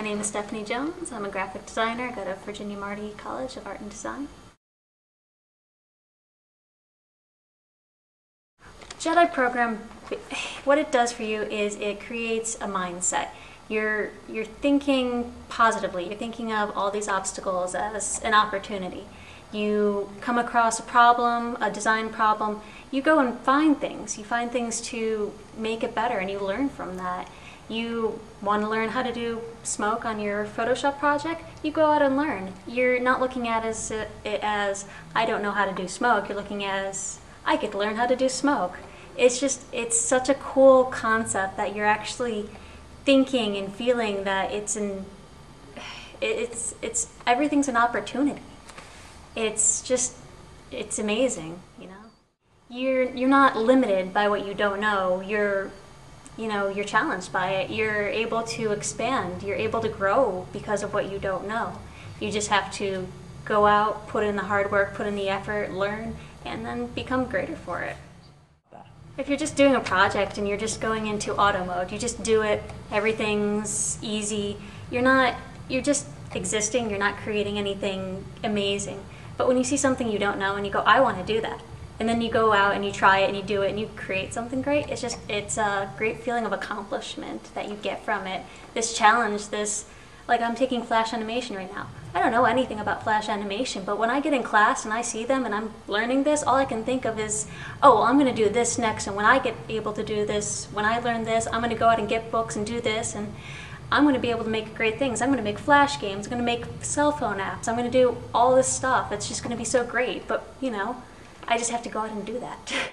My name is Stephanie Jones. I'm a graphic designer. I go to Virginia Marty College of Art and Design. JEDI program, what it does for you is it creates a mindset. You're thinking positively. You're thinking of all these obstacles as an opportunity. You come across a problem, a design problem, you go and find things. You find things to make it better and you learn from that. You want to learn how to do smoke on your Photoshop project, you go out and learn. You're not looking at it as I don't know how to do smoke, you're looking as I get to learn how to do smoke. It's such a cool concept that you're actually thinking and feeling that everything's an opportunity. It's amazing, you know. You're not limited by what you don't know. You're challenged by it. You're able to expand. You're able to grow because of what you don't know. You just have to go out, put in the hard work, put in the effort, learn, and then become greater for it. If you're just doing a project and you're just going into auto mode, you just do it, everything's easy, you're just existing, you're not creating anything amazing. But when you see something you don't know and you go, I want to do that, and then you go out and you try it and you do it and you create something great, it's a great feeling of accomplishment that you get from it. This challenge, like I'm taking Flash animation right now. I don't know anything about Flash animation, but when I get in class and I see them and I'm learning this, all I can think of is, oh, well, I'm going to do this next, and when I get able to do this, when I learn this, I'm going to go out and get books and do this, and I'm going to be able to make great things. I'm going to make Flash games, I'm going to make cell phone apps, I'm going to do all this stuff. It's just going to be so great, but, you know, I just have to go out and do that.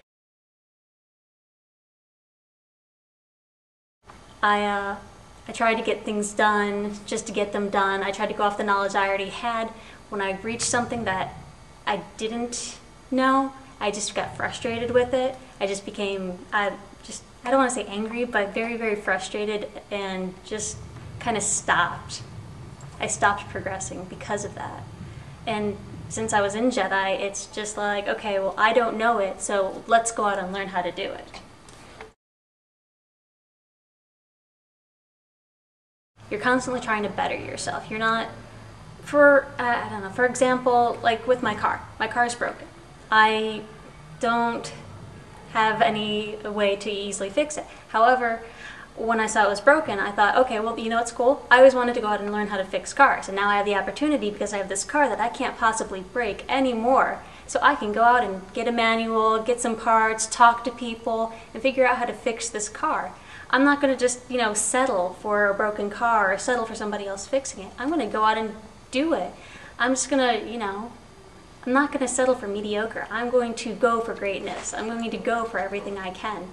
I tried to get things done just to get them done. I tried to go off the knowledge I already had. When I reached something that I didn't know, I just got frustrated with it. I just became, I don't want to say angry, but very, very frustrated and just kind of stopped. I stopped progressing because of that. And since I was in JEDI, it's just like, okay, well, I don't know it, so let's go out and learn how to do it. You're constantly trying to better yourself. You're not, I don't know, for example, like with my car. My car is broken. I don't have any way to easily fix it. However, when I saw it was broken, I thought, okay, well, you know what's cool? I always wanted to go out and learn how to fix cars, and now I have the opportunity because I have this car that I can't possibly break anymore. So I can go out and get a manual, get some parts, talk to people, and figure out how to fix this car. I'm not going to just, you know, settle for a broken car or settle for somebody else fixing it. I'm going to go out and do it. I'm just going to, you know, I'm not going to settle for mediocre. I'm going to go for greatness. I'm going to go for everything I can.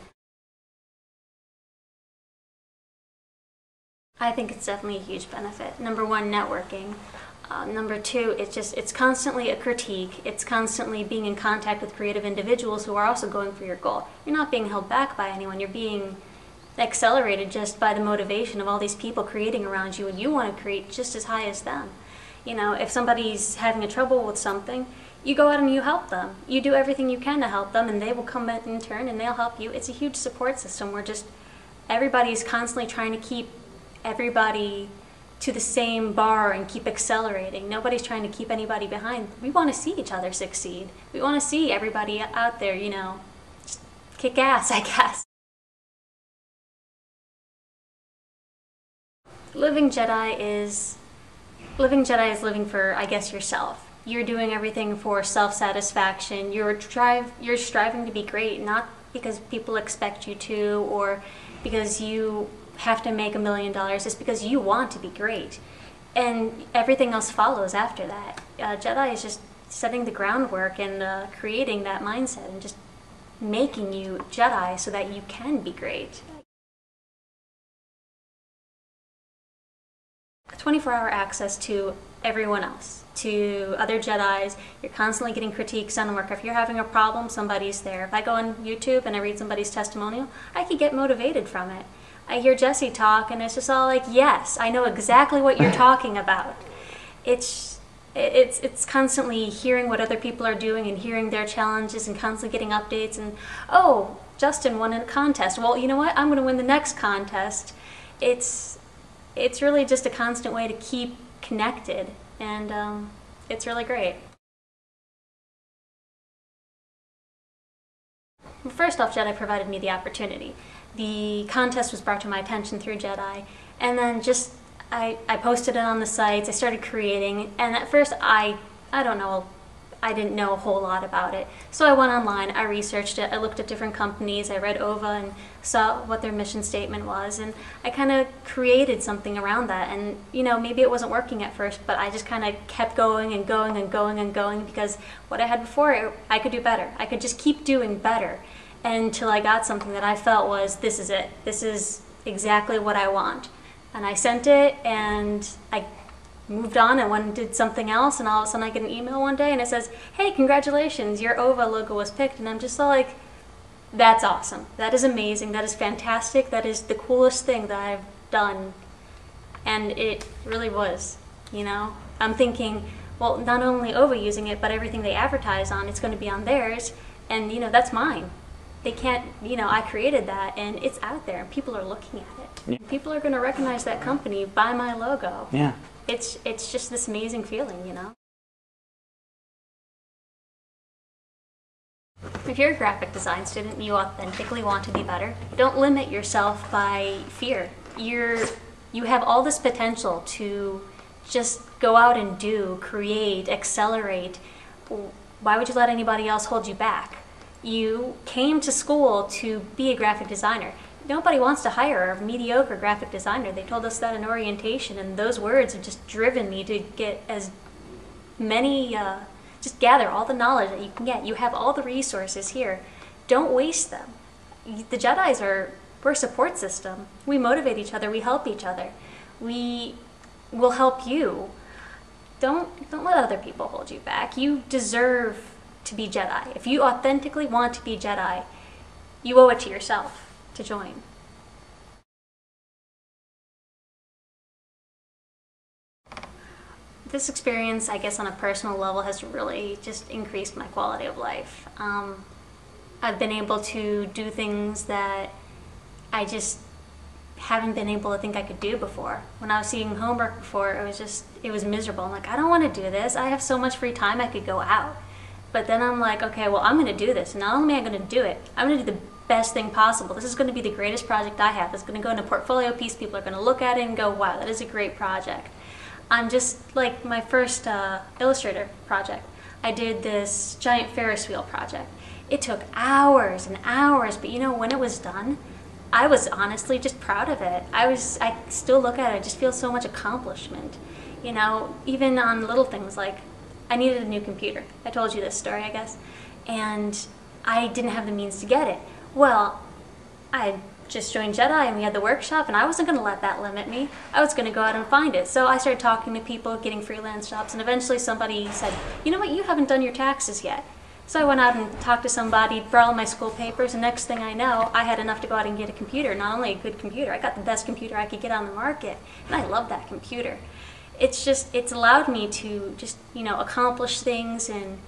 I think it's definitely a huge benefit. Number one, networking. Number two, it's constantly a critique. It's constantly being in contact with creative individuals who are also going for your goal. You're not being held back by anyone. You're being accelerated just by the motivation of all these people creating around you, and you want to create just as high as them. You know, if somebody's having a trouble with something, you go out and you help them. You do everything you can to help them, and they will come back in turn and they'll help you. It's a huge support system where just everybody's constantly trying to keep everybody to the same bar and keep accelerating. Nobody's trying to keep anybody behind. We want to see each other succeed. We want to see everybody out there, you know, just kick ass, I guess. Living JEDI is living for, I guess, yourself. You're doing everything for self-satisfaction. You're striving to be great, not because people expect you to or because you have to make $1 million. It's because you want to be great. And everything else follows after that. JEDI is just setting the groundwork and creating that mindset and just making you JEDI so that you can be great. 24-hour access to everyone else, to other JEDIs. You're constantly getting critiques on work. If you're having a problem, somebody's there. If I go on YouTube and I read somebody's testimonial, I can get motivated from it. I hear Jesse talk and it's just all like, yes, I know exactly what you're talking about. It's constantly hearing what other people are doing and hearing their challenges and constantly getting updates and, oh, Justin won a contest. Well, you know what? I'm going to win the next contest. It's it's really just a constant way to keep connected, and it's really great. First off, JEDI provided me the opportunity. The contest was brought to my attention through JEDI, and then just I posted it on the sites, I started creating, and at first I don't know, I didn't know a whole lot about it. So I went online, I researched it, I looked at different companies, I read OVA and saw what their mission statement was, and I kind of created something around that. And you know, maybe it wasn't working at first, but I just kind of kept going and going and going and going, because what I had before, I could do better. I could just keep doing better until I got something that I felt was, this is it. This is exactly what I want. And I sent it, and I moved on and went and did something else, and all of a sudden I get an email one day and it says, hey, congratulations, your OVA logo was picked. And I'm just like, that's awesome. That is amazing. That is fantastic. That is the coolest thing that I've done. And it really was, you know. I'm thinking, well, not only OVA using it, but everything they advertise on, it's going to be on theirs, and you know, that's mine. They can't, you know, I created that, and it's out there, and people are looking at it. Yeah. People are going to recognize that company by my logo. Yeah. It's just this amazing feeling, you know? If you're a graphic design student and you authentically want to be better, don't limit yourself by fear. You have all this potential to just go out and do, create, accelerate. Why would you let anybody else hold you back? You came to school to be a graphic designer. Nobody wants to hire a mediocre graphic designer. They told us that in orientation, and those words have just driven me to get as many, just gather all the knowledge that you can get. You have all the resources here. Don't waste them. The JEDIs we're a support system. We motivate each other, we help each other. We will help you. Don't let other people hold you back. You deserve to be JEDI. If you authentically want to be JEDI, you owe it to yourself to join. This experience, I guess on a personal level, has really just increased my quality of life. I've been able to do things that I just haven't been able to think I could do before. When I was seeing homework before, it was miserable. I'm like, I don't want to do this. I have so much free time, I could go out. But then I'm like, okay, well, I'm going to do this. And not only am I going to do it, I'm going to do the best thing possible. This is going to be the greatest project I have. It's going to go in a portfolio piece. People are going to look at it and go, wow, that is a great project. I'm just like my first Illustrator project. I did this giant Ferris wheel project. It took hours and hours, but you know, when it was done, I was honestly just proud of it. I still look at it, I just feel so much accomplishment. You know, even on little things like, I needed a new computer. I told you this story, I guess. And I didn't have the means to get it. Well, I just joined JEDI and we had the workshop, and I wasn't going to let that limit me. I was going to go out and find it. So I started talking to people, getting freelance jobs, and eventually somebody said, you know what, you haven't done your taxes yet. So I went out and talked to somebody, brought all my school papers, and next thing I know, I had enough to go out and get a computer. Not only a good computer, I got the best computer I could get on the market, and I love that computer. It's allowed me to just, you know, accomplish things and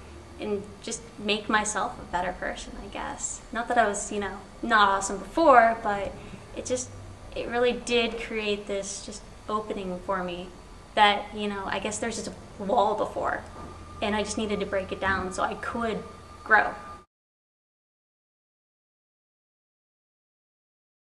just make myself a better person, I guess. Not that I was, you know, not awesome before, but it really did create this just opening for me that, you know, I guess there's just a wall before, and I just needed to break it down so I could grow.